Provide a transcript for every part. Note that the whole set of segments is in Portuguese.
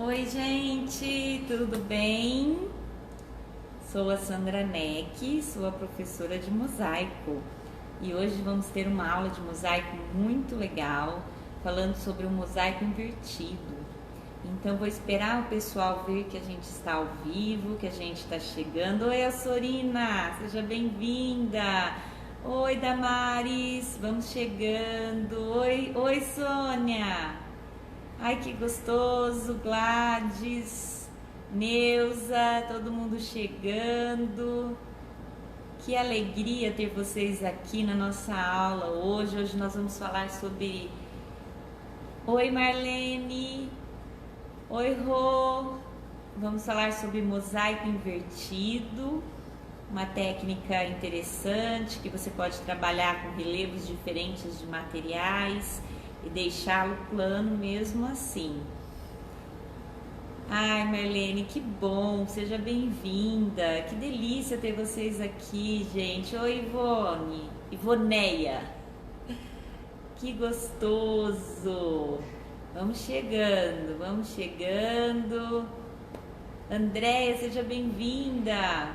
Oi, gente, tudo bem? Sou a Sandra Neck, sou a professora de mosaico e hoje vamos ter uma aula de mosaico muito legal, falando sobre o mosaico invertido. Então, vou esperar o pessoal ver que a gente está ao vivo, que a gente está chegando. Oi, Sorina, seja bem-vinda. Oi, Damares, vamos chegando. Oi, Sônia. Ai, que gostoso, Gladys, Neuza, todo mundo chegando. Que alegria ter vocês aqui na nossa aula hoje. Hoje nós vamos falar sobre... Oi, Marlene. Oi, Rô. Vamos falar sobre mosaico invertido, uma técnica interessante que você pode trabalhar com relevos diferentes de materiais e deixá-lo plano mesmo assim. Ai, Marlene, que bom, seja bem-vinda. Que delícia ter vocês aqui, gente. Oi, Ivone, Ivoneia. Que gostoso. Vamos chegando, vamos chegando. Andréia, seja bem-vinda.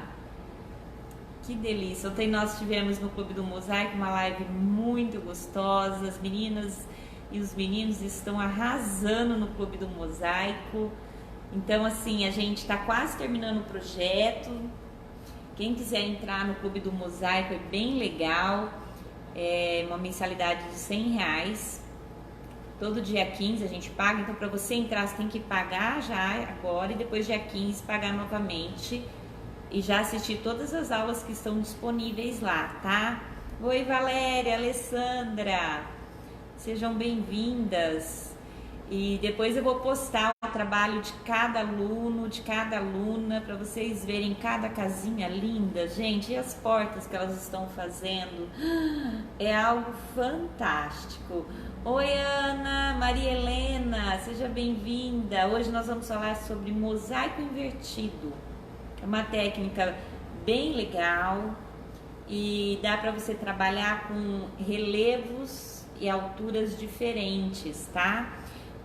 Que delícia. Ontem nós tivemos no Clube do Mosaico uma live muito gostosa. As meninas e os meninos estão arrasando no Clube do Mosaico. Então, assim, a gente está quase terminando o projeto. Quem quiser entrar no Clube do Mosaico é bem legal. É uma mensalidade de R$100. Todo dia 15 a gente paga. Então, para você entrar, você tem que pagar já agora e depois dia 15 pagar novamente. E já assistir todas as aulas que estão disponíveis lá, tá? Oi, Valéria, Alessandra, sejam bem-vindas. E depois eu vou postar o trabalho de cada aluno, de cada aluna, para vocês verem cada casinha linda, gente. E as portas que elas estão fazendo, é algo fantástico. Oi, Ana, Maria Helena, seja bem-vinda. Hoje nós vamos falar sobre mosaico invertido. É uma técnica bem legal e dá para você trabalhar com relevos e alturas diferentes, tá?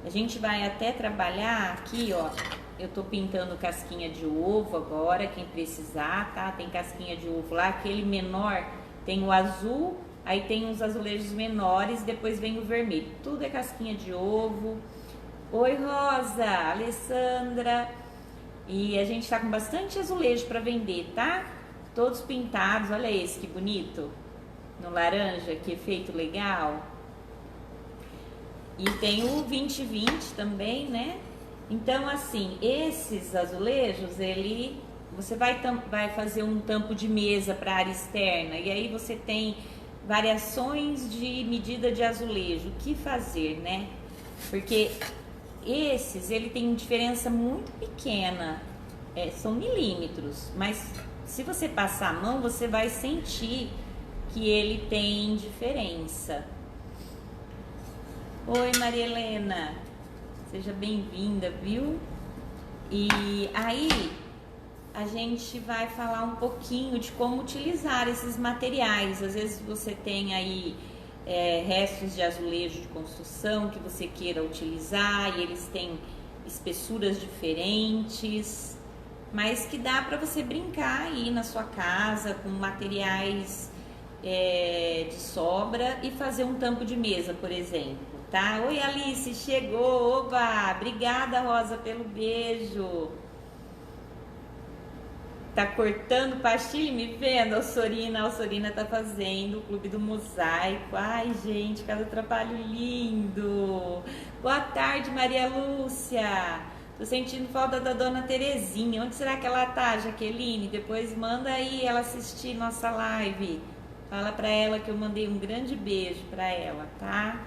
A gente vai até trabalhar aqui, ó. Eu tô pintando casquinha de ovo agora, quem precisar, tá? Tem casquinha de ovo lá, aquele menor tem o azul, aí tem uns azulejos menores, depois vem o vermelho. Tudo é casquinha de ovo. Oi, Rosa, Alessandra. E a gente tá com bastante azulejo para vender, tá? Todos pintados, olha esse que bonito. No laranja, que efeito legal. E tem o 2020 também, né? Então, assim, esses azulejos, você vai fazer um tampo de mesa para área externa. E aí você tem variações de medida de azulejo. O que fazer, né? Porque... ele tem diferença muito pequena, são milímetros, mas se você passar a mão, você vai sentir que ele tem diferença. Oi, Maria Helena, seja bem-vinda, viu? E aí, a gente vai falar um pouquinho de como utilizar esses materiais. Às vezes você tem aí... restos de azulejo de construção que você queira utilizar e eles têm espessuras diferentes, mas que dá para você brincar aí na sua casa com materiais de sobra e fazer um tampo de mesa, por exemplo, tá? Oi, Alice, chegou, oba! Obrigada, Rosa, pelo beijo. Tá cortando pastilha, me vendo? A Sorina tá fazendo o Clube do Mosaico. Ai, gente, cada trabalho lindo. Boa tarde, Maria Lúcia. Tô sentindo falta da dona Terezinha. Onde será que ela tá, Jaqueline? Depois manda aí ela assistir nossa live. Fala pra ela que eu mandei um grande beijo pra ela, tá?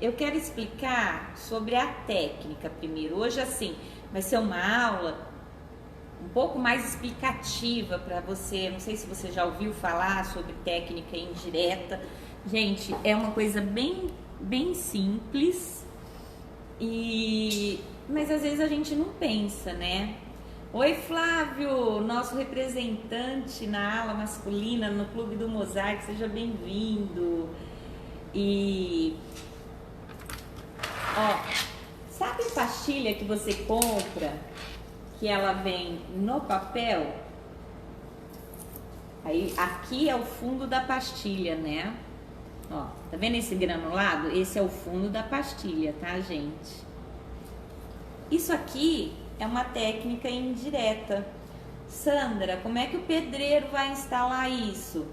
Eu quero explicar sobre a técnica primeiro. Hoje, assim, vai ser uma aula um pouco mais explicativa para você. Não sei se você já ouviu falar sobre técnica indireta. Gente, é uma coisa bem simples, mas às vezes a gente não pensa, né? Oi, Flávio, nosso representante na ala masculina no Clube do Mosaico, seja bem-vindo. E, ó, sabe pastilha que você compra, que ela vem no papel, aí aqui é o fundo da pastilha, né? Ó, tá vendo esse granulado? Esse é o fundo da pastilha, tá, gente? Isso aqui é uma técnica indireta. Sandra, como é que o pedreiro vai instalar isso?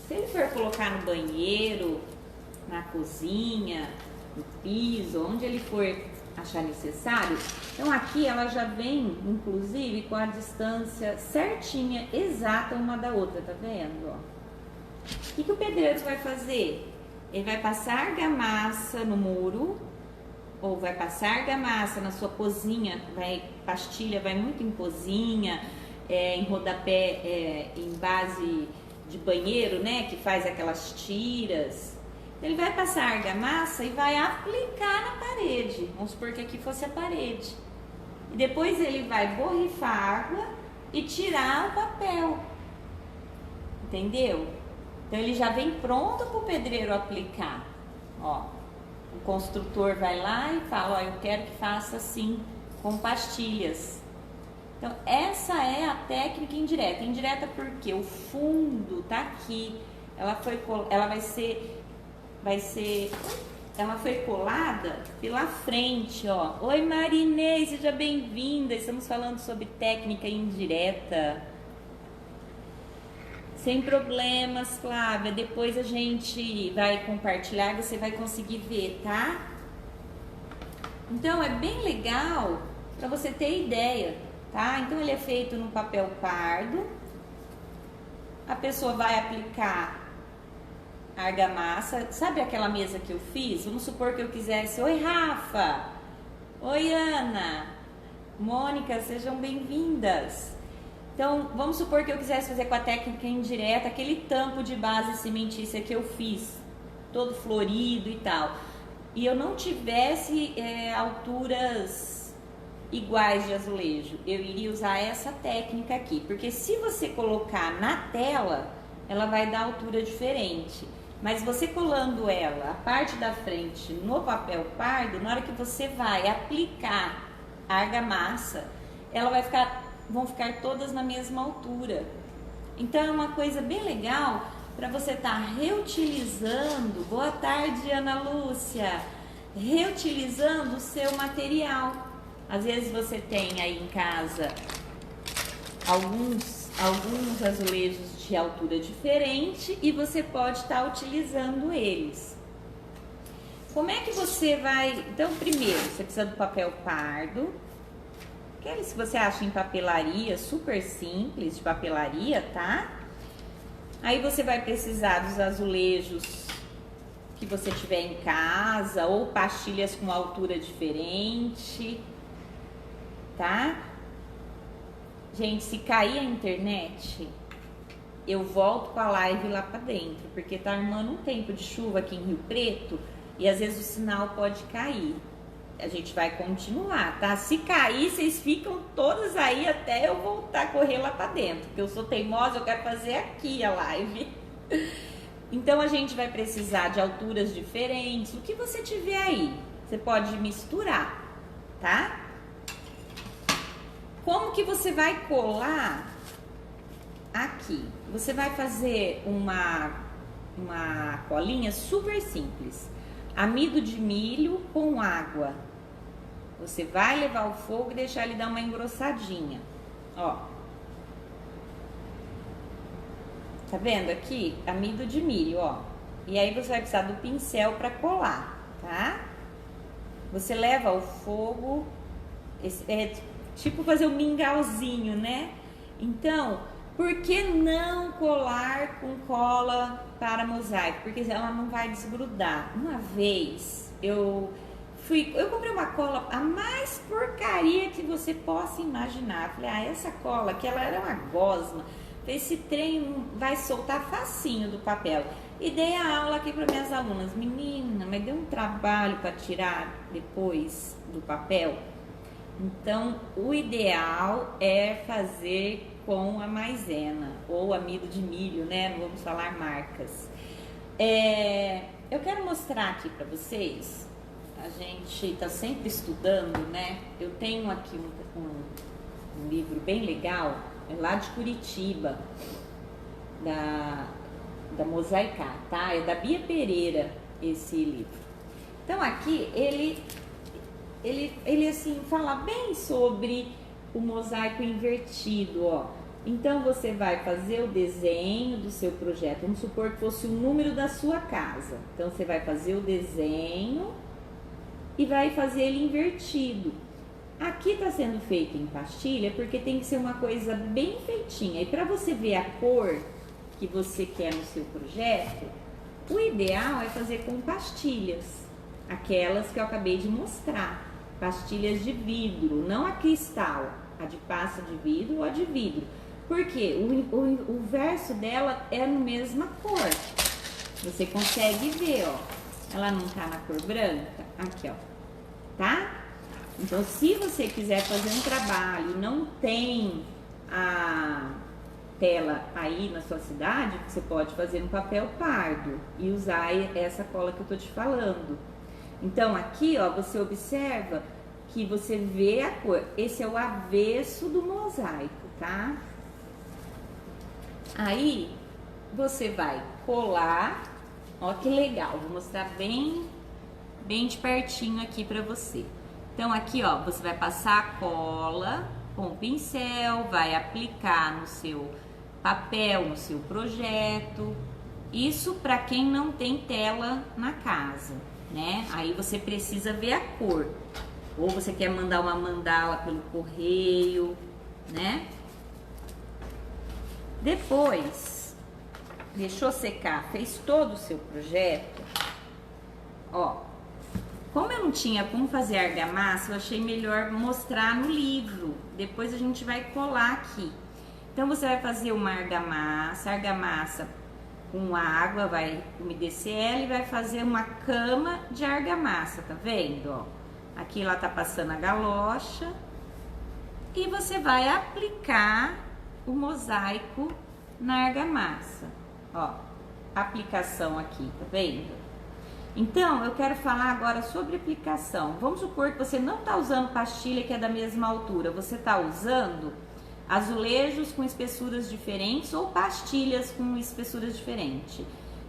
Se ele for colocar no banheiro, na cozinha, no piso, onde ele for achar necessário. Então aqui ela já vem, inclusive, com a distância certinha, exata uma da outra, tá vendo? Ó. O que o pedreiro vai fazer? Ele vai passar argamassa no muro, ou vai passar argamassa na sua cozinha, pastilha vai muito em cozinha, em rodapé, em base de banheiro, né, que faz aquelas tiras. Ele vai passar argamassa e vai aplicar na parede. Vamos supor que aqui fosse a parede. E depois ele vai borrifar água e tirar o papel. Entendeu? Então ele já vem pronto para o pedreiro aplicar. Ó, o construtor vai lá e fala, ó, eu quero que faça assim, com pastilhas. Então essa é a técnica indireta. Indireta porque o fundo tá aqui. Ela foi colada pela frente, ó. Oi Marinês, seja bem-vinda. Estamos falando sobre técnica indireta. Sem problemas, Flávia. Depois a gente vai compartilhar, você vai conseguir ver, tá? Então é bem legal para você ter ideia, tá? Então ele é feito no papel pardo. A pessoa vai aplicar argamassa. Sabe aquela mesa que eu fiz? Vamos supor que eu quisesse... Oi, Rafa! Oi, Ana! Mônica, sejam bem-vindas! Então, vamos supor que eu quisesse fazer com a técnica indireta aquele tampo de base cimentícia que eu fiz, todo florido e tal. E eu não tivesse alturas iguais de azulejo. Eu iria usar essa técnica aqui. Porque se você colocar na tela, ela vai dar altura diferente. Mas você colando ela, a parte da frente, no papel pardo, na hora que você vai aplicar a argamassa, vão ficar todas na mesma altura. Então é uma coisa bem legal para você estar reutilizando. Boa tarde, Ana Lúcia. Reutilizando o seu material. Às vezes você tem aí em casa alguns azulejos de altura diferente e você pode estar utilizando eles. Como é que você vai... Então, primeiro, você precisa do papel pardo. Aqueles que você acha em papelaria, super simples de papelaria, tá? Aí você vai precisar dos azulejos que você tiver em casa ou pastilhas com altura diferente, tá? Gente, se cair a internet, eu volto com a live lá pra dentro, porque tá armando um tempo de chuva aqui em Rio Preto e às vezes o sinal pode cair. A gente vai continuar, tá? Se cair, vocês ficam todas aí até eu voltar a correr lá pra dentro, porque eu sou teimosa, eu quero fazer aqui a live. Então a gente vai precisar de alturas diferentes, o que você tiver aí, você pode misturar, tá? Como que você vai colar aqui? Você vai fazer uma colinha super simples. Amido de milho com água. Você vai levar ao fogo e deixar ele dar uma engrossadinha. Ó. Tá vendo aqui? Amido de milho, ó. E aí você vai precisar do pincel para colar, tá? Você leva ao fogo, é tipo fazer um mingauzinho, né? Então, por que não colar com cola para mosaico? Porque ela não vai desgrudar. Uma vez eu comprei uma cola, a mais porcaria que você possa imaginar. Falei, essa cola aqui, ela era uma gosma. Esse trem vai soltar facinho do papel. E dei a aula aqui para minhas alunas. Menina, mas deu um trabalho para tirar depois do papel. Então, o ideal é fazer com a maisena ou amido de milho, né? Não vamos falar marcas. Eu quero mostrar aqui para vocês a gente está sempre estudando, né? Eu tenho aqui um livro bem legal, é lá de Curitiba, da Mosaicar, tá? É da Bia Pereira esse livro. Então aqui ele assim fala bem sobre o mosaico invertido, ó. Então você vai fazer o desenho do seu projeto. Vamos supor que fosse o número da sua casa. Então você vai fazer o desenho e vai fazer ele invertido. Aqui está sendo feito em pastilha porque tem que ser uma coisa bem feitinha. E para você ver a cor que você quer no seu projeto, o ideal é fazer com pastilhas, aquelas que eu acabei de mostrar, pastilhas de vidro, não a cristal, a de pasta de vidro ou a de vidro, porque o verso dela é na mesma cor, você consegue ver, ó, ela não tá na cor branca, aqui ó, tá? Então se você quiser fazer um trabalho e não tem a tela aí na sua cidade, você pode fazer um papel pardo e usar essa cola que eu tô te falando. Então aqui, ó, você observa que você vê a cor. Esse é o avesso do mosaico, tá? Aí você vai colar. Ó que legal, vou mostrar bem de pertinho aqui pra você. Então aqui, ó, você vai passar a cola com o pincel, vai aplicar no seu papel, no seu projeto. Isso para quem não tem tela na casa, né? Aí você precisa ver a cor. Ou você quer mandar uma mandala pelo correio, né? Depois, deixou secar, fez todo o seu projeto. Ó, como eu não tinha como fazer argamassa, eu achei melhor mostrar no livro. Depois a gente vai colar aqui. Então você vai fazer uma argamassa com água, vai umedecer ela e vai fazer uma cama de argamassa, tá vendo? Ó, aqui ela tá passando a galocha e você vai aplicar o mosaico na argamassa. Ó, aplicação aqui, tá vendo? Então, eu quero falar agora sobre aplicação. Vamos supor que você não tá usando pastilha que é da mesma altura, você tá usando azulejos com espessuras diferentes ou pastilhas com espessuras diferentes.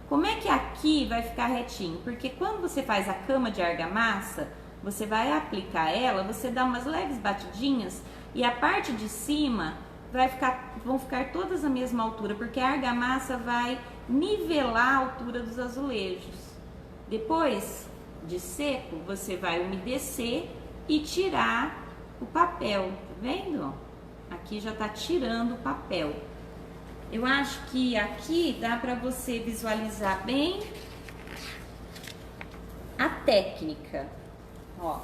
Como é que aqui vai ficar retinho? Porque quando você faz a cama de argamassa, você vai aplicar ela, você dá umas leves batidinhas e a parte de cima vão ficar todas a mesma altura, porque a argamassa vai nivelar a altura dos azulejos. Depois de seco, você vai umedecer e tirar o papel, tá vendo? Aqui já tá tirando o papel. Eu acho que aqui dá para você visualizar bem a técnica, ó.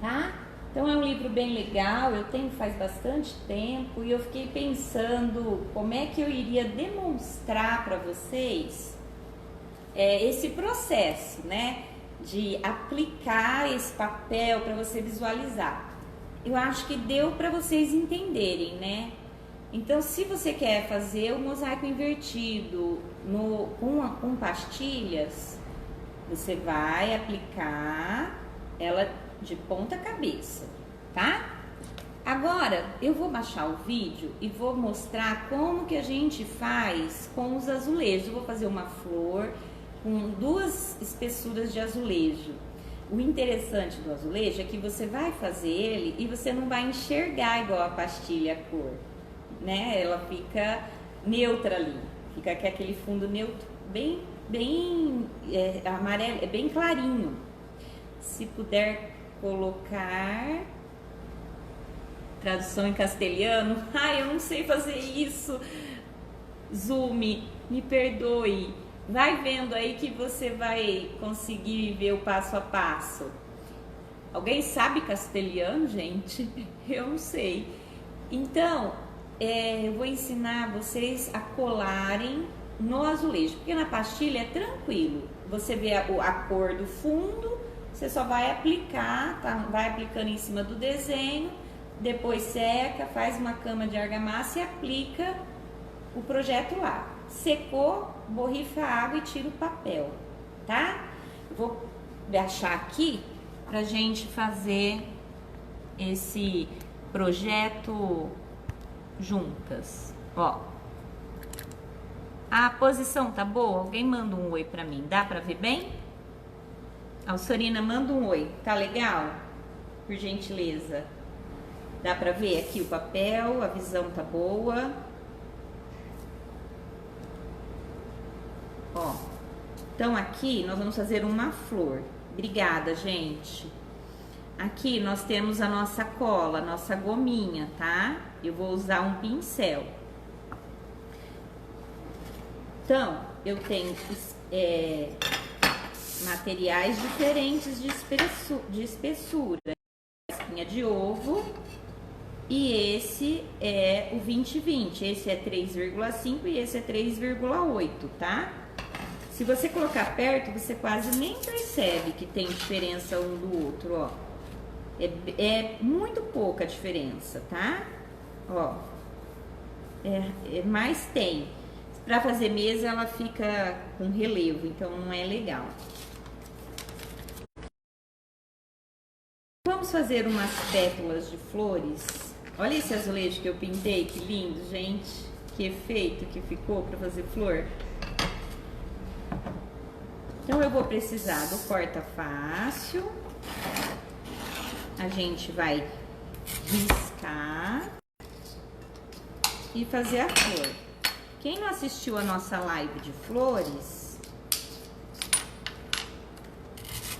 Tá? Então é um livro bem legal, eu tenho faz bastante tempo e eu fiquei pensando como é que eu iria demonstrar para vocês esse processo, né? De aplicar esse papel para você visualizar. Eu acho que deu para vocês entenderem, né? Então, se você quer fazer o mosaico invertido com pastilhas, você vai aplicar ela de ponta cabeça, tá? Agora, eu vou baixar o vídeo e vou mostrar como que a gente faz com os azulejos. Eu vou fazer uma flor com 2 espessuras de azulejo. O interessante do azulejo é que você vai fazer ele e você não vai enxergar igual a pastilha a cor, né? Ela fica neutra ali, fica com aquele fundo neutro, bem amarelo, é bem clarinho. Se puder colocar tradução em castelhano, eu não sei fazer isso. Zoom, me perdoe. Vai vendo aí que você vai conseguir ver o passo a passo. Alguém sabe castelhano, gente? Eu não sei. Então, eu vou ensinar vocês a colarem no azulejo, porque na pastilha é tranquilo. Você vê a cor do fundo, você só vai aplicar, tá? Vai aplicando em cima do desenho, depois seca, faz uma cama de argamassa e aplica o projeto lá. Secou, borrifa a água e tira o papel, tá? Vou achar aqui pra gente fazer esse projeto juntas. Ó, a posição tá boa? Alguém manda um oi pra mim, dá pra ver bem? Alsorina, manda um oi, tá legal? Por gentileza. Dá pra ver aqui o papel, a visão tá boa. Ó, então aqui nós vamos fazer uma flor. Obrigada, gente. Aqui nós temos a nossa cola, nossa gominha, tá? Eu vou usar um pincel. Então, eu tenho materiais diferentes de espessura. Espinha de ovo. E esse é o 20-20. Esse é 3,5 e esse é 3,8, tá? Se você colocar perto, você quase nem percebe que tem diferença um do outro, ó. É muito pouca a diferença, tá? Ó. Mas tem. Pra fazer mesa, ela fica com relevo, então não é legal. Vamos fazer umas pétalas de flores. Olha esse azulejo que eu pintei, que lindo, gente. Que efeito que ficou pra fazer flor. Então, eu vou precisar do corta fácil. A gente vai riscar e fazer a flor. Quem não assistiu a nossa live de flores,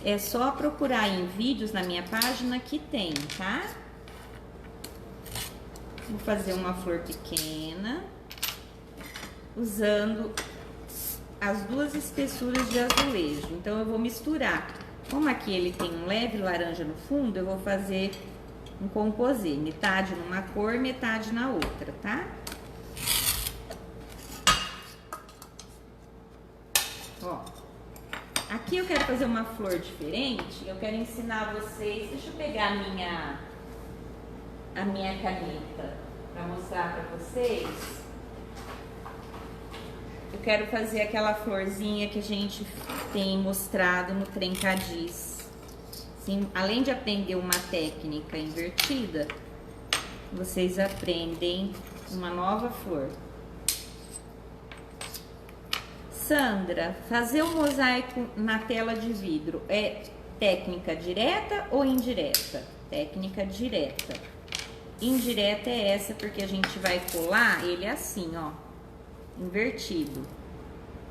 é só procurar em vídeos na minha página que tem, tá? Vou fazer uma flor pequena, usando as duas espessuras de azulejo. Então, eu vou misturar. Como aqui ele tem um leve laranja no fundo, eu vou fazer um composê. Metade numa cor, metade na outra, tá? Ó. Aqui eu quero fazer uma flor diferente. Eu quero ensinar vocês... Deixa eu pegar a minha caneta para mostrar para vocês. Eu quero fazer aquela florzinha que a gente tem mostrado no Trencadiz. Assim, além de aprender uma técnica invertida, vocês aprendem uma nova flor. Sandra, fazer o mosaico na tela de vidro é técnica direta ou indireta? Técnica direta. Indireta é essa porque a gente vai colar ele assim, ó, invertido,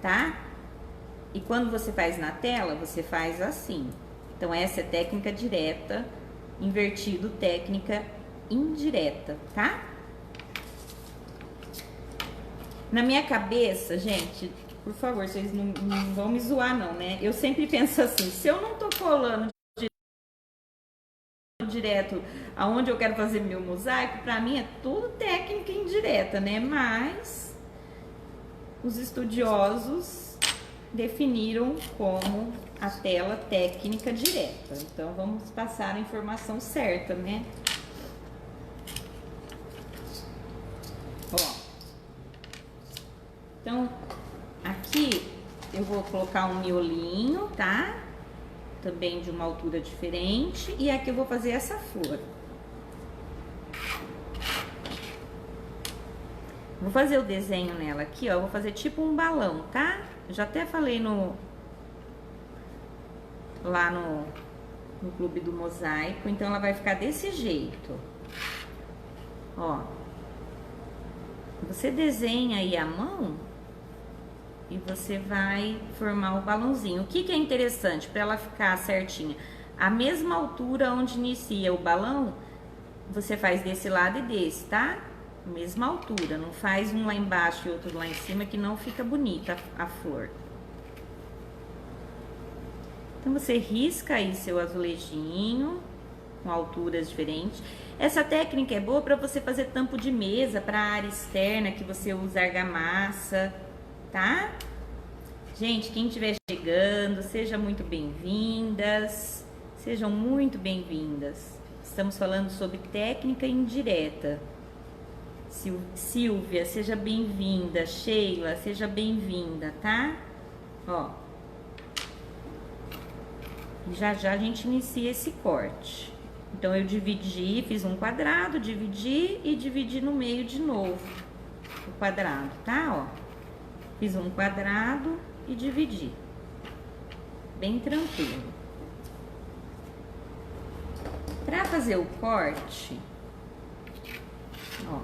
tá? E quando você faz na tela, você faz assim. Então, essa é técnica direta, invertido, técnica indireta, tá? Na minha cabeça, gente, por favor, vocês não vão me zoar não, né? Eu sempre penso assim, se eu não tô colando direto aonde eu quero fazer meu mosaico, pra mim é tudo técnica indireta, né? Mas os estudiosos definiram como a tela técnica direta. Então, vamos passar a informação certa, né? Ó. Então, aqui eu vou colocar um miolinho, tá? Também de uma altura diferente. E aqui eu vou fazer essa flor. Vou fazer o desenho nela aqui, ó. Eu vou fazer tipo um balão, tá? Já até falei lá no Clube do Mosaico. Então, ela vai ficar desse jeito. Ó. Você desenha aí a mão e você vai formar o balãozinho. O que que é interessante para ela ficar certinha? A mesma altura onde inicia o balão, você faz desse lado e desse, tá? Mesma altura, não faz um lá embaixo e outro lá em cima, que não fica bonita a flor. Então, você risca aí seu azulejinho com alturas diferentes. Essa técnica é boa para você fazer tampo de mesa, para área externa, que você usa argamassa, tá? Gente, quem estiver chegando, sejam muito bem-vindas. Sejam muito bem-vindas. Estamos falando sobre técnica indireta. Silvia, seja bem-vinda. Sheila, seja bem-vinda, tá? Ó. E já já a gente inicia esse corte. Então, eu dividi, fiz um quadrado, dividi e dividi no meio de novo o quadrado, tá? Ó, fiz um quadrado e dividi. Bem tranquilo. Pra fazer o corte, ó,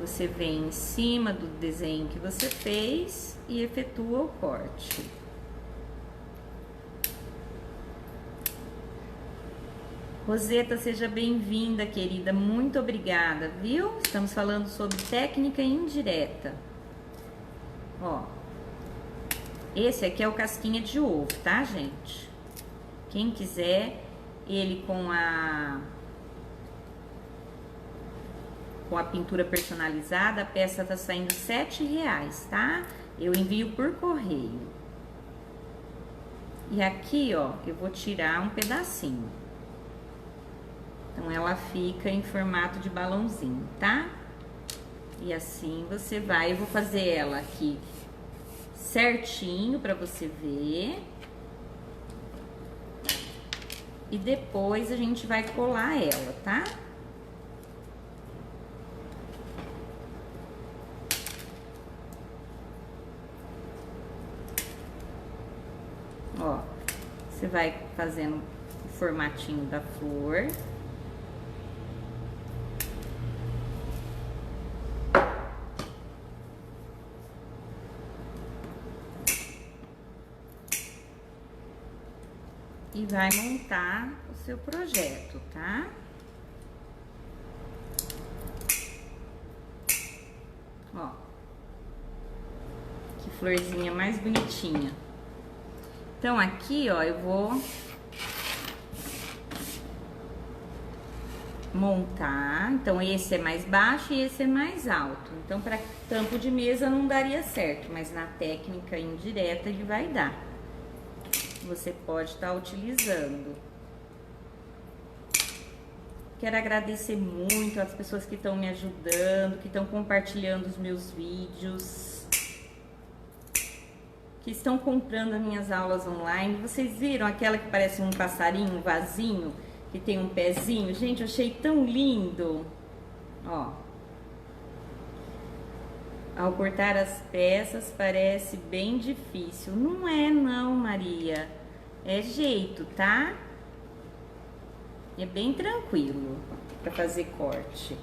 você vem em cima do desenho que você fez e efetua o corte. Roseta, seja bem-vinda, querida. Muito obrigada, viu? Estamos falando sobre técnica indireta. Ó, esse aqui é o casquinha de ovo, tá, gente? Quem quiser, ele com a pintura personalizada, a peça tá saindo R$7, tá? Eu envio por correio. E aqui, ó, eu vou tirar um pedacinho. Então, ela fica em formato de balãozinho, tá? E assim você vai, eu vou fazer ela aqui certinho pra você ver. E depois a gente vai colar ela, tá? Ó, você vai fazendo o formatinho da flor. E vai montar o seu projeto, tá? Ó, que florzinha mais bonitinha. Então, aqui, ó, eu vou montar. Então, esse é mais baixo e esse é mais alto. Então, para tampo de mesa não daria certo, mas na técnica indireta ele vai dar. Você pode estar utilizando. Quero agradecer muito às pessoas que estão me ajudando, que estão compartilhando os meus vídeos, que estão comprando as minhas aulas online. Vocês viram aquela que parece um passarinho, um vasinho, que tem um pezinho? Gente, eu achei tão lindo. Ó. Ao cortar as peças parece bem difícil. Não é não, Maria. É jeito, tá? É bem tranquilo para fazer corte.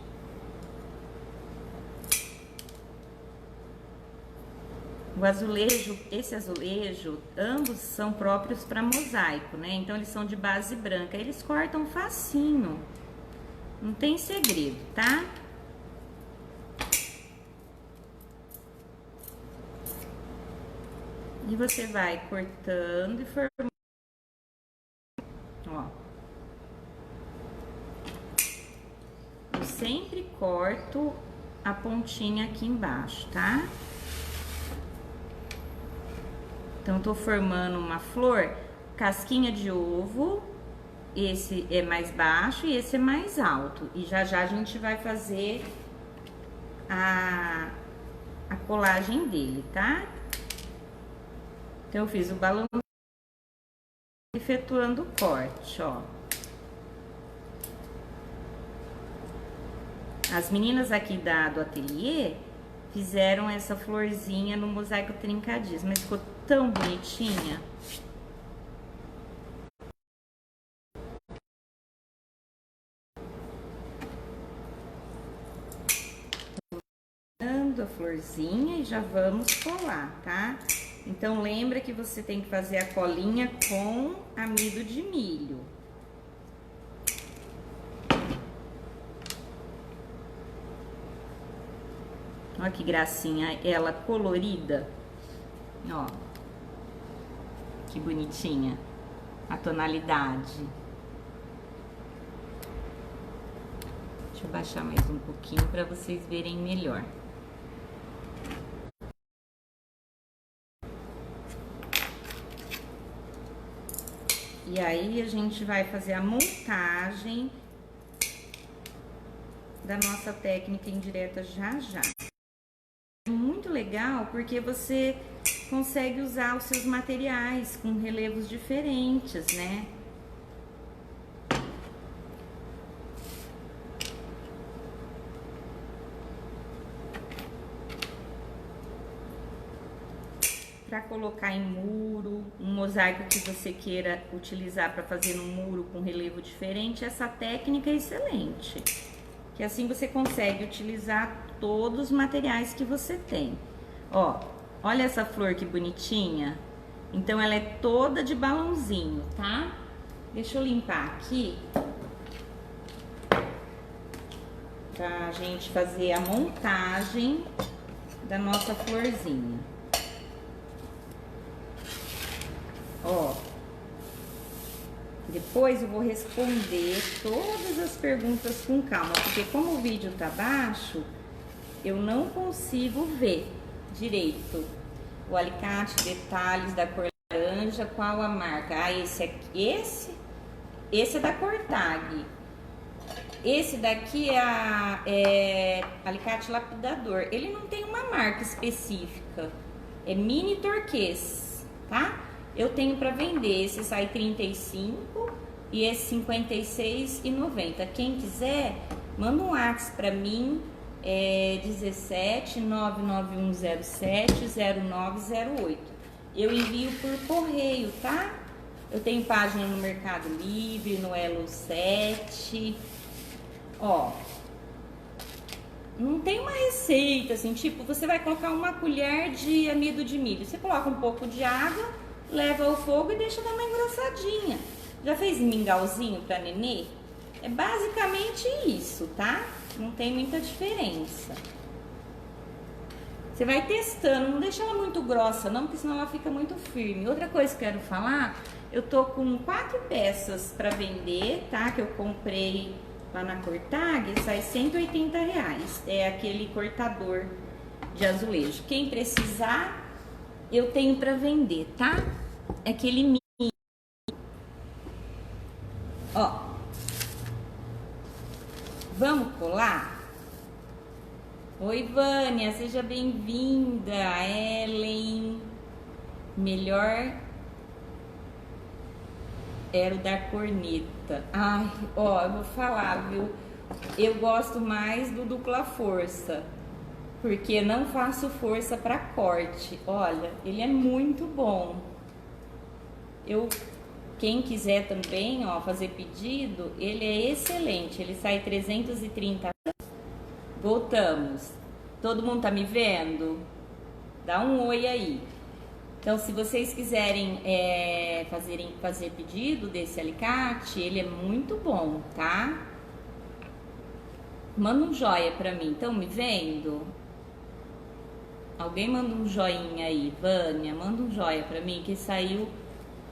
O azulejo, esse azulejo, ambos são próprios para mosaico, né? Então eles são de base branca. Eles cortam facinho. Não tem segredo, tá? E você vai cortando e formando. Ó. Eu sempre corto a pontinha aqui embaixo, tá? Então, tô formando uma flor, casquinha de ovo. Esse é mais baixo e esse é mais alto. E já já a gente vai fazer a colagem dele, tá? Então, eu fiz o balão efetuando o corte, ó. As meninas aqui do ateliê fizeram essa florzinha no mosaico trincadismo, mas ficou tão bonitinha. A florzinha e já vamos colar, tá? Então, lembra que você tem que fazer a colinha com amido de milho. Olha que gracinha, ela colorida. Ó, que bonitinha a tonalidade. Deixa eu baixar mais um pouquinho para vocês verem melhor. E aí, a gente vai fazer a montagem da nossa técnica indireta já já. É muito legal porque você consegue usar os seus materiais com relevos diferentes, né? Para colocar em muro, um mosaico que você queira utilizar para fazer no muro com relevo diferente, essa técnica é excelente. Que assim você consegue utilizar todos os materiais que você tem. Ó, olha essa flor que bonitinha. Então ela é toda de balãozinho, tá? Deixa eu limpar aqui pra gente fazer a montagem da nossa florzinha. Ó, depois eu vou responder todas as perguntas com calma, porque como o vídeo tá baixo, eu não consigo ver direito. O alicate, detalhes da cor laranja, qual a marca? Ah, esse aqui, esse é da Cortag. Esse daqui é alicate lapidador. Ele não tem uma marca específica, é mini turquês, tá? Eu tenho para vender, esse sai 35 e esse 56,90. Quem quiser, manda um WhatsApp para mim, 17 99107 0908. Eu envio por correio, tá? Eu tenho página no Mercado Livre, no Elo 7. Ó, não tem uma receita assim, tipo, você vai colocar uma colher de amido de milho. Você coloca um pouco de água, leva ao fogo e deixa dar uma engrossadinha. Já fez mingauzinho pra nenê? É basicamente isso, tá? Não tem muita diferença. Você vai testando, não deixa ela muito grossa não, porque senão ela fica muito firme. Outra coisa que eu quero falar, eu tô com 4 peças pra vender, tá? Que eu comprei lá na Cortag, sai R$180. É aquele cortador de azulejo. Quem precisar, eu tenho pra vender, tá? É aquele mini. Ó. Vamos colar? Oi, Vânia, seja bem-vinda. Ellen. Melhor era o da corneta. Ai, ó, eu vou falar, viu? Eu gosto mais do dupla força, porque não faço força para corte. Olha, ele é muito bom. Quem quiser também, ó, fazer pedido, ele é excelente. Ele sai 330. Voltamos. Todo mundo tá me vendo? Dá um oi aí. Então, se vocês quiserem fazer pedido desse alicate, ele é muito bom, tá? Manda um joia pra mim. Estão me vendo? Alguém manda um joinha aí. Vânia, manda um joia pra mim que saiu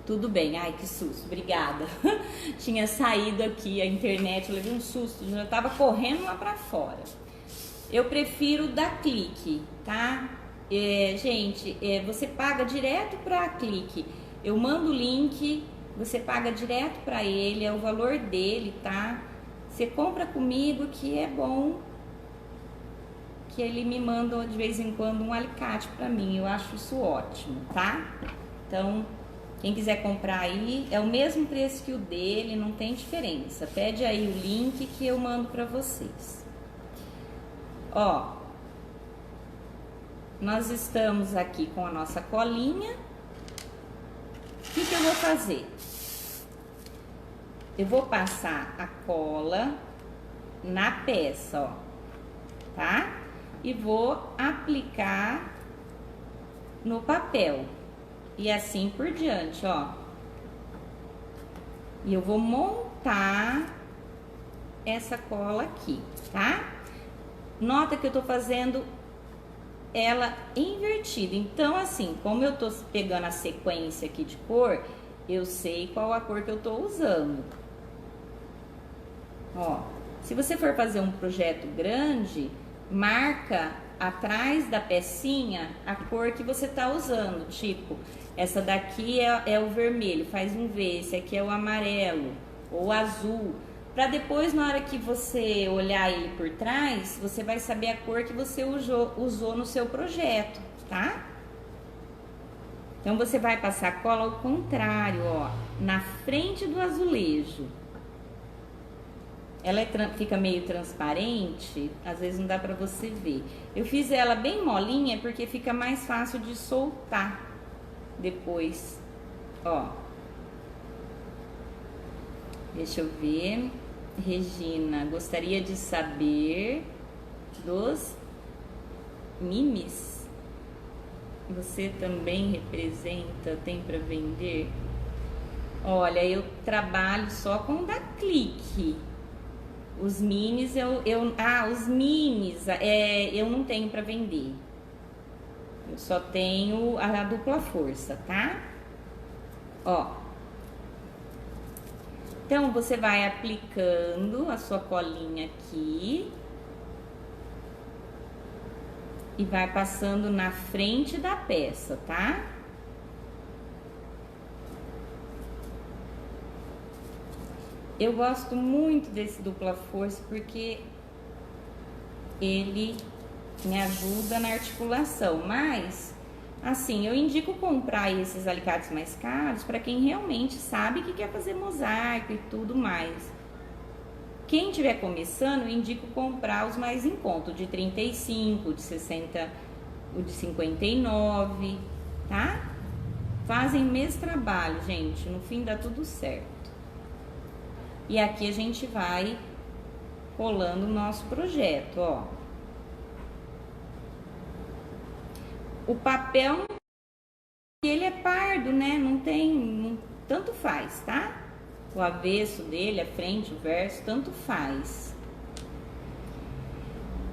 tudo bem. Ai, que susto. Obrigada. Tinha saído aqui a internet, eu levei um susto. Já tava correndo lá pra fora. Eu prefiro da Clique, tá? Gente, você paga direto pra Clique. Eu mando o link, você paga direto pra ele, é o valor dele, tá? Você compra comigo que é bom, que ele me manda de vez em quando um alicate pra mim. Eu acho isso ótimo, tá? Então, quem quiser comprar aí, é o mesmo preço que o dele, não tem diferença. Pede aí o link que eu mando pra vocês. Ó, nós estamos aqui com a nossa colinha. O que eu vou fazer? Eu vou passar a cola na peça, ó, tá? E vou aplicar no papel. E assim por diante, ó. E eu vou montar essa cola aqui, tá? Nota que eu tô fazendo ela invertida. Então, assim, como eu tô pegando a sequência aqui de cor, eu sei qual a cor que eu tô usando. Ó, se você for fazer um projeto grande, marca atrás da pecinha a cor que você tá usando. Tipo, essa daqui é o vermelho, faz um V. Esse aqui é o amarelo ou azul. Pra depois, na hora que você olhar ele por trás, você vai saber a cor que você usou no seu projeto, tá? Então, você vai passar a cola ao contrário, ó, na frente do azulejo. Ela fica meio transparente, às vezes não dá pra você ver. Eu fiz ela bem molinha porque fica mais fácil de soltar depois, ó. Deixa eu ver. Regina, gostaria de saber dos mimes. Você também representa, tem para vender? Olha, eu trabalho só com o da Clique. Os minis os minis eu não tenho para vender. Eu só tenho a dupla força, tá? Ó. Então, você vai aplicando a sua colinha aqui e vai passando na frente da peça, tá? Eu gosto muito desse dupla força porque ele me ajuda na articulação, mas assim, eu indico comprar esses alicates mais caros para quem realmente sabe que quer fazer mosaico e tudo mais. Quem estiver começando, eu indico comprar os mais em conta, o de 35, o de 60, o de 59, tá? Fazem o mesmo trabalho, gente, no fim dá tudo certo. E aqui a gente vai colando o nosso projeto, ó. O papel, ele é pardo, né? Tanto faz, tá? O avesso dele, a frente, o verso, tanto faz.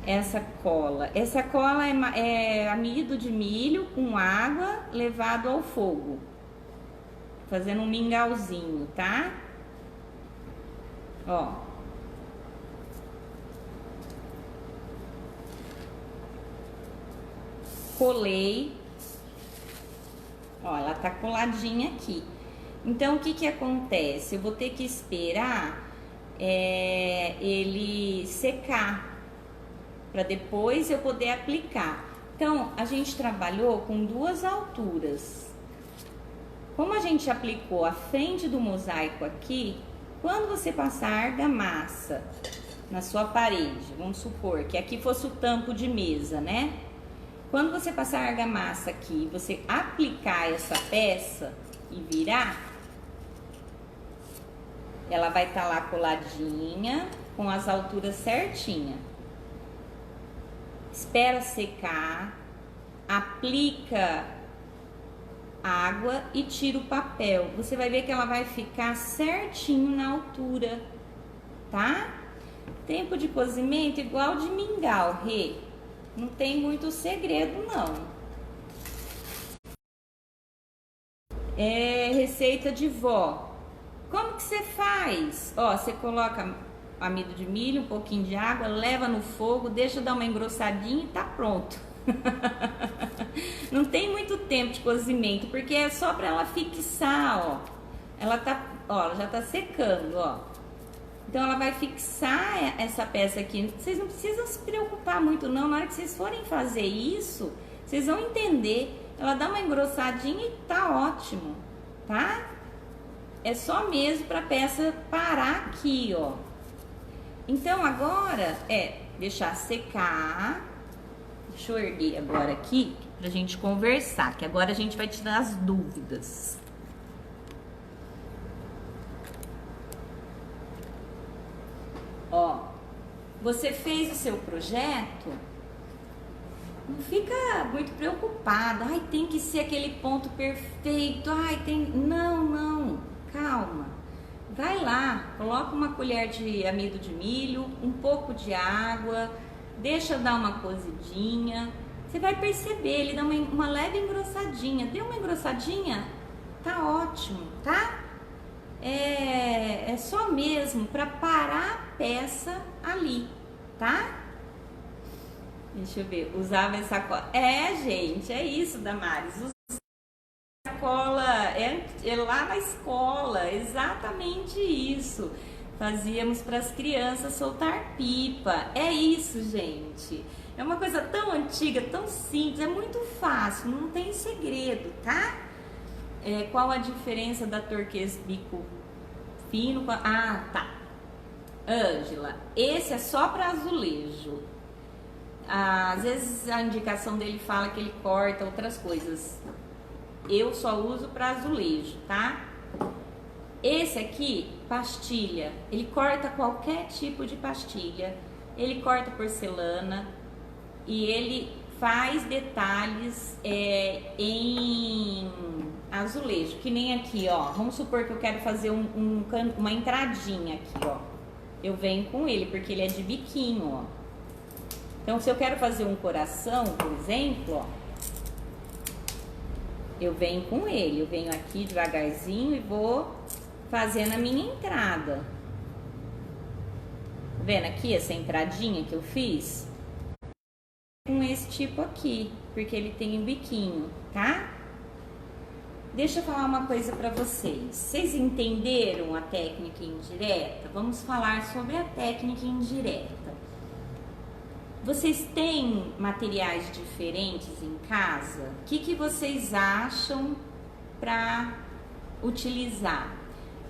Essa cola é amido de milho com água levado ao fogo, fazendo um mingauzinho, tá? Ó. Colei, ó, ela tá coladinha aqui. Então, o que que acontece? Eu vou ter que esperar ele secar, para depois eu poder aplicar. Então, a gente trabalhou com duas alturas. Como a gente aplicou a frente do mosaico aqui, quando você passar argamassa na sua parede, vamos supor que aqui fosse o tampo de mesa, né? Quando você passar a argamassa aqui, você aplicar essa peça e virar, ela vai estar lá coladinha, com as alturas certinha. Espera secar, aplica água e tira o papel. Você vai ver que ela vai ficar certinho na altura, tá? Tempo de cozimento igual de mingau, Rê. Não tem muito segredo, não. É receita de vó. Como que você faz? Ó, você coloca amido de milho, um pouquinho de água, leva no fogo, deixa dar uma engrossadinha e tá pronto. Não tem muito tempo de cozimento, porque é só pra ela fixar, ó. Ela já tá secando, ó. Então, ela vai fixar essa peça aqui. Vocês não precisam se preocupar muito, não. Na hora que vocês forem fazer isso, vocês vão entender. Ela dá uma engrossadinha e tá ótimo, tá? É só mesmo pra peça parar aqui, ó. Então, agora deixar secar. Deixa eu erguer agora aqui pra gente conversar, que agora a gente vai tirar as dúvidas. Ó, você fez o seu projeto, não fica muito preocupada. Ai, tem que ser aquele ponto perfeito. Ai, não, calma. Vai lá, coloca uma colher de amido de milho, um pouco de água, deixa dar uma cozidinha. Você vai perceber, ele dá uma leve engrossadinha. Deu uma engrossadinha? Tá ótimo, tá? É só mesmo para parar a peça ali, tá? Deixa eu ver, usava essa cola. Gente, é isso, Damares. Usava cola é lá na escola, exatamente isso. Fazíamos para as crianças soltar pipa. É isso, gente. É uma coisa tão antiga, tão simples, é muito fácil, não tem segredo, tá? qual a diferença da turquesa bico fino? Ah, tá. Ângela, esse é só para azulejo. Às vezes a indicação dele fala que ele corta outras coisas. Eu só uso para azulejo, tá? Esse aqui, pastilha, ele corta qualquer tipo de pastilha. Ele corta porcelana e ele faz detalhes em azulejo, que nem aqui, ó. Vamos supor que eu quero fazer uma entradinha aqui, ó. Eu venho com ele, porque ele é de biquinho, ó. Então, se eu quero fazer um coração, por exemplo, ó, eu venho com ele. Eu venho aqui devagarzinho e vou fazendo a minha entrada. Tá vendo aqui essa entradinha que eu fiz? Com esse tipo aqui, porque ele tem um biquinho, tá? Deixa eu falar uma coisa para vocês. Vocês entenderam a técnica indireta? Vamos falar sobre a técnica indireta. Vocês têm materiais diferentes em casa? O que vocês acham para utilizar?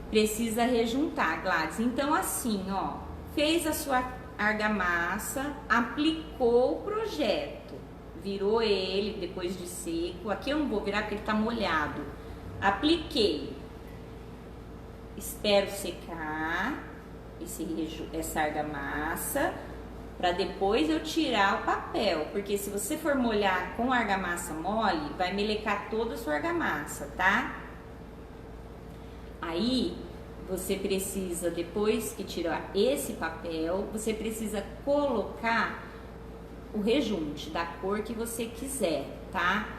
Precisa rejuntar, Gladys. Então, assim, ó, fez a sua argamassa, aplicou o projeto, virou ele depois de seco. Aqui eu não vou virar porque ele tá molhado. Apliquei, espero secar essa argamassa para depois eu tirar o papel, porque se você for molhar com argamassa mole, vai melecar toda a sua argamassa, tá? Aí você precisa, depois que tirar esse papel, você precisa colocar o rejunte da cor que você quiser, tá?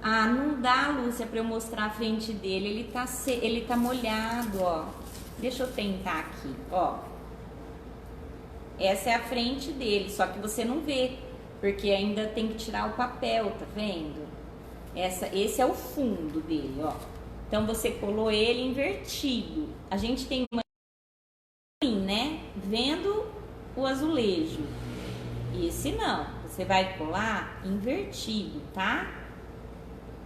Ah, não dá, Lúcia, pra eu mostrar a frente dele, ele tá molhado, ó. Deixa eu tentar aqui, ó. Essa é a frente dele, só que você não vê, porque ainda tem que tirar o papel, tá vendo? Esse é o fundo dele, ó. Então, você colou ele invertido. A gente tem uma, né? Vendo o azulejo. Esse não, você vai colar invertido, tá?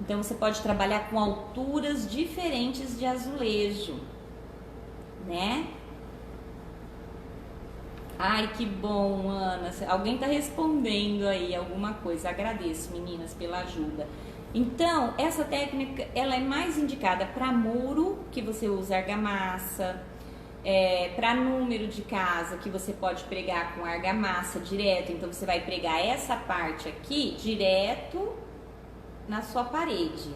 Então, você pode trabalhar com alturas diferentes de azulejo, né? Ai, que bom, Ana. Alguém tá respondendo aí alguma coisa. Agradeço, meninas, pela ajuda. Então, essa técnica, ela é mais indicada para muro, que você usa argamassa, para número de casa, que você pode pregar com argamassa direto. Então, você vai pregar essa parte aqui direto na sua parede.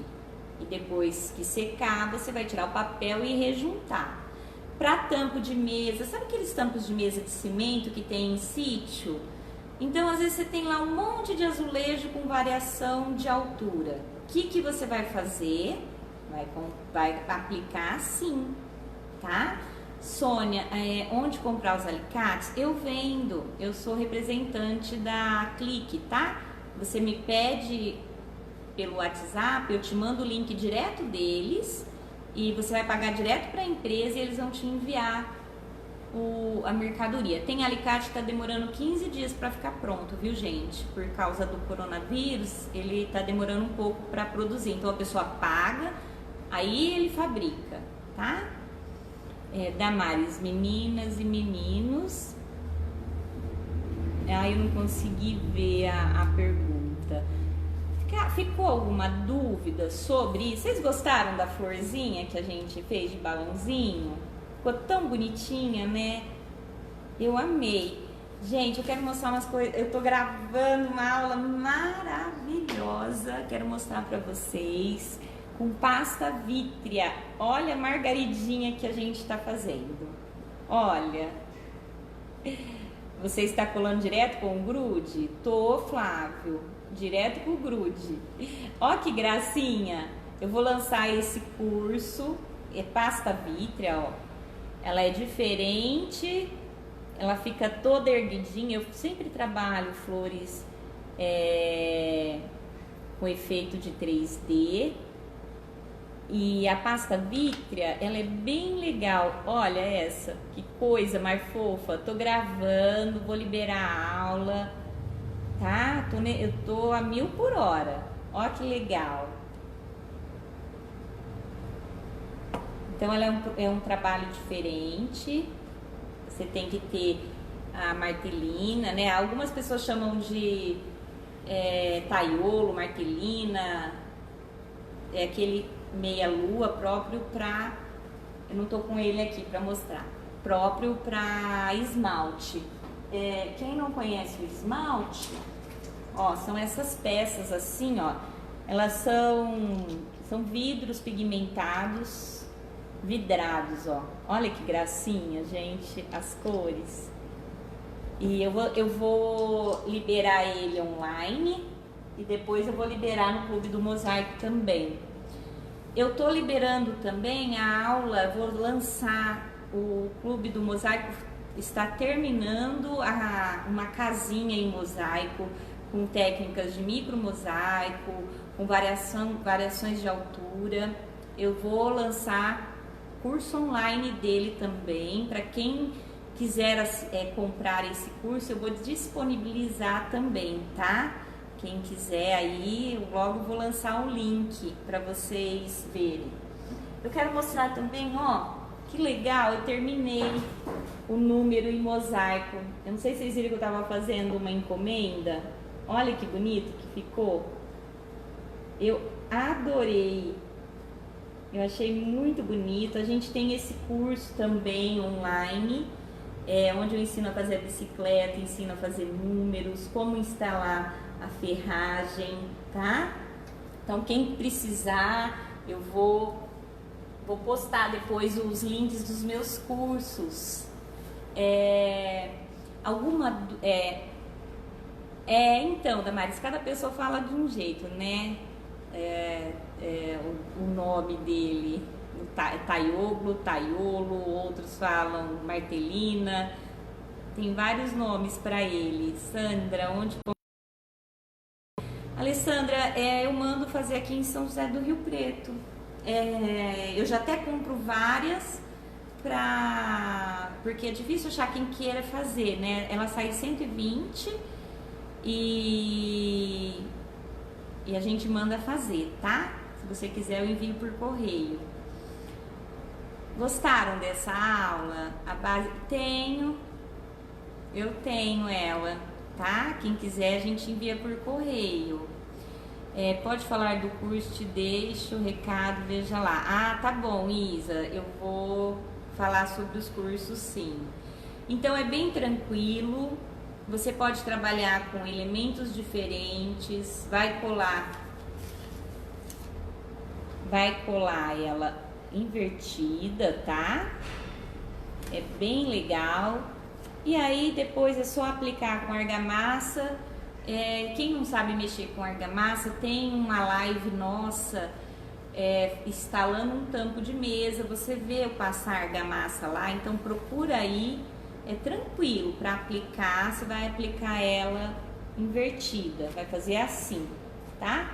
E depois que secar, você vai tirar o papel e rejuntar. Para tampo de mesa, sabe aqueles tampos de mesa de cimento que tem em sítio? Então, às vezes você tem lá um monte de azulejo com variação de altura. O que você vai fazer? Vai aplicar assim, tá? Sônia, onde comprar os alicates? Eu vendo, eu sou representante da Clique, tá? Você me pede pelo WhatsApp, eu te mando o link direto deles e você vai pagar direto para a empresa e eles vão te enviar a mercadoria. Tem alicate que tá demorando 15 dias para ficar pronto, viu, gente? Por causa do coronavírus, ele tá demorando um pouco para produzir. Então a pessoa paga, aí ele fabrica, tá? Damares, meninas e meninos. Eu não consegui ver a pergunta. Ficou alguma dúvida sobre isso? Vocês gostaram da florzinha que a gente fez de balãozinho? Ficou tão bonitinha, né? Eu amei. Gente, eu quero mostrar umas coisas. Eu tô gravando uma aula maravilhosa. Quero mostrar pra vocês. Com pasta vítrea. Olha a margaridinha que a gente tá fazendo. Olha. Você está colando direto com o grude? Tô, Flávio. Direto com o grude. Ó que gracinha. Eu vou lançar esse curso. É pasta vítrea, ó. Ela é diferente, ela fica toda erguidinha. Eu sempre trabalho flores com efeito de 3D. E a pasta vítrea, ela é bem legal. Olha essa, que coisa mais fofa. Tô gravando, vou liberar a aula, tá? Eu tô a 1000 por hora. Ó que legal. Então ela é um trabalho diferente. Você tem que ter a martelina, né? Algumas pessoas chamam de taiolo, martelina, é aquele meia-lua próprio para... Eu não tô com ele aqui para mostrar. Próprio para esmalte. Quem não conhece o esmalte, ó, são essas peças assim, ó. Elas são vidros pigmentados, vidrados, ó. Olha que gracinha, gente, as cores. E eu vou liberar ele online e depois eu vou liberar no Clube do Mosaico também. Eu tô liberando também a aula, vou lançar o Clube do Mosaico, está terminando uma casinha em mosaico, com técnicas de micro mosaico, com variações de altura. Eu vou lançar curso online dele também, para quem quiser comprar esse curso, eu vou disponibilizar também, tá? Quem quiser aí, logo vou lançar o link para vocês verem. Eu quero mostrar também, ó, que legal, eu terminei o número em mosaico. Eu não sei se vocês viram que eu estava fazendo uma encomenda. Olha que bonito que ficou. Eu adorei. Eu achei muito bonito. A gente tem esse curso também online, onde eu ensino a fazer a bicicleta, ensino a fazer números, como instalar a ferragem, tá? Então quem precisar, eu vou postar depois os links dos meus cursos. Então, Damaris, cada pessoa fala de um jeito, né? O nome dele, taiolo, outros falam martelina, tem vários nomes para ele. Sandra, onde... Alessandra, eu mando fazer aqui em São José do Rio Preto. Eu já até compro várias, porque é difícil achar quem queira fazer, né? Ela sai 120 e a gente manda fazer, tá? Se você quiser, eu envio por correio. Gostaram dessa aula? A base eu tenho ela, tá? Quem quiser, a gente envia por correio. Pode falar do curso, te deixo o recado, veja lá. Ah, tá bom, Isa, eu vou falar sobre os cursos, sim. Então é bem tranquilo, você pode trabalhar com elementos diferentes, vai colar ela invertida, tá? É bem legal. E aí depois é só aplicar com argamassa. Quem não sabe mexer com argamassa, tem uma live nossa instalando um tampo de mesa. Você vê eu passar argamassa lá, então procura aí. É tranquilo para aplicar. Você vai aplicar ela invertida, vai fazer assim, tá?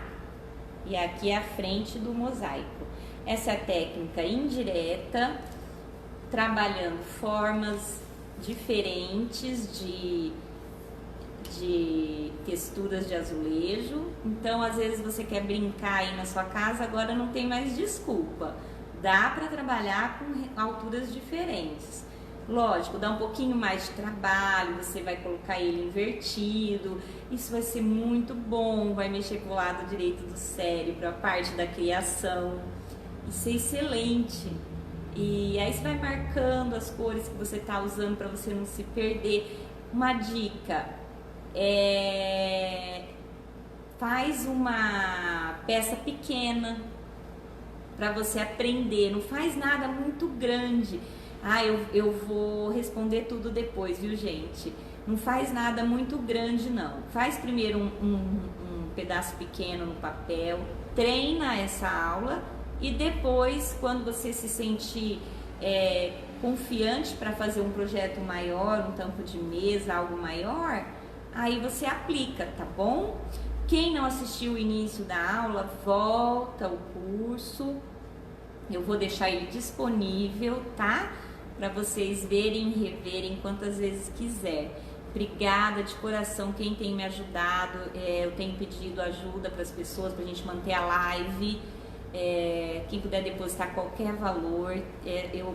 E aqui é a frente do mosaico. Essa é a técnica indireta, trabalhando formas diferentes de texturas de azulejo. Então, às vezes você quer brincar aí na sua casa, agora não tem mais desculpa. Dá para trabalhar com alturas diferentes. Lógico, dá um pouquinho mais de trabalho, você vai colocar ele invertido. Isso vai ser muito bom, vai mexer com o lado direito do cérebro, a parte da criação. Isso é excelente. E aí você vai marcando as cores que você está usando para você não se perder. Uma dica, faz uma peça pequena para você aprender, não faz nada muito grande. Eu vou responder tudo depois, viu, gente? Não faz nada muito grande, não. Faz primeiro um pedaço pequeno no papel, treina essa aula e depois, quando você se sentir confiante para fazer um projeto maior, um tampo de mesa, algo maior, aí você aplica, tá bom? Quem não assistiu o início da aula, volta o curso. Eu vou deixar ele disponível, tá? Para vocês verem e reverem quantas vezes quiser. Obrigada de coração quem tem me ajudado. Eu tenho pedido ajuda para as pessoas, para a gente manter a live. Quem puder depositar qualquer valor, eu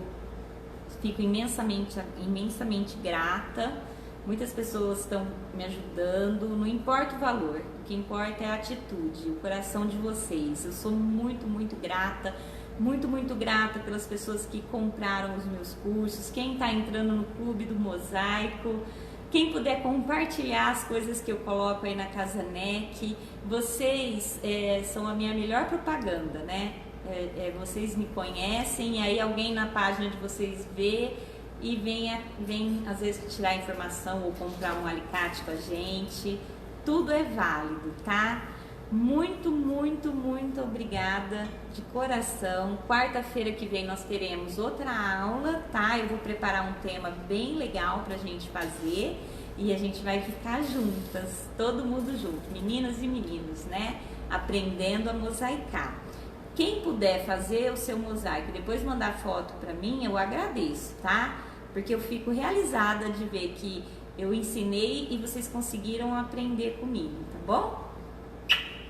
fico imensamente grata. Muitas pessoas estão me ajudando, não importa o valor, o que importa é a atitude, o coração de vocês. Eu sou muito grata, muito grata pelas pessoas que compraram os meus cursos, quem está entrando no Clube do Mosaico, quem puder compartilhar as coisas que eu coloco aí na Casa NEC. Vocês são a minha melhor propaganda, né? Vocês me conhecem, e aí alguém na página de vocês vê e vem às vezes tirar informação ou comprar um alicate com a gente. Tudo é válido, tá? Muito obrigada de coração. Quarta-feira que vem nós teremos outra aula, tá? Eu vou preparar um tema bem legal pra gente fazer e a gente vai ficar juntas, todo mundo junto, meninas e meninos, né? Aprendendo a mosaicar. Quem puder fazer o seu mosaico e depois mandar foto pra mim, eu agradeço, tá? Porque eu fico realizada de ver que eu ensinei e vocês conseguiram aprender comigo, tá bom?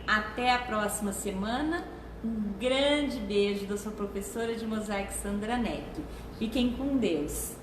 Até a próxima semana. Um grande beijo da sua professora de mosaico, Sandra Neck. Fiquem com Deus.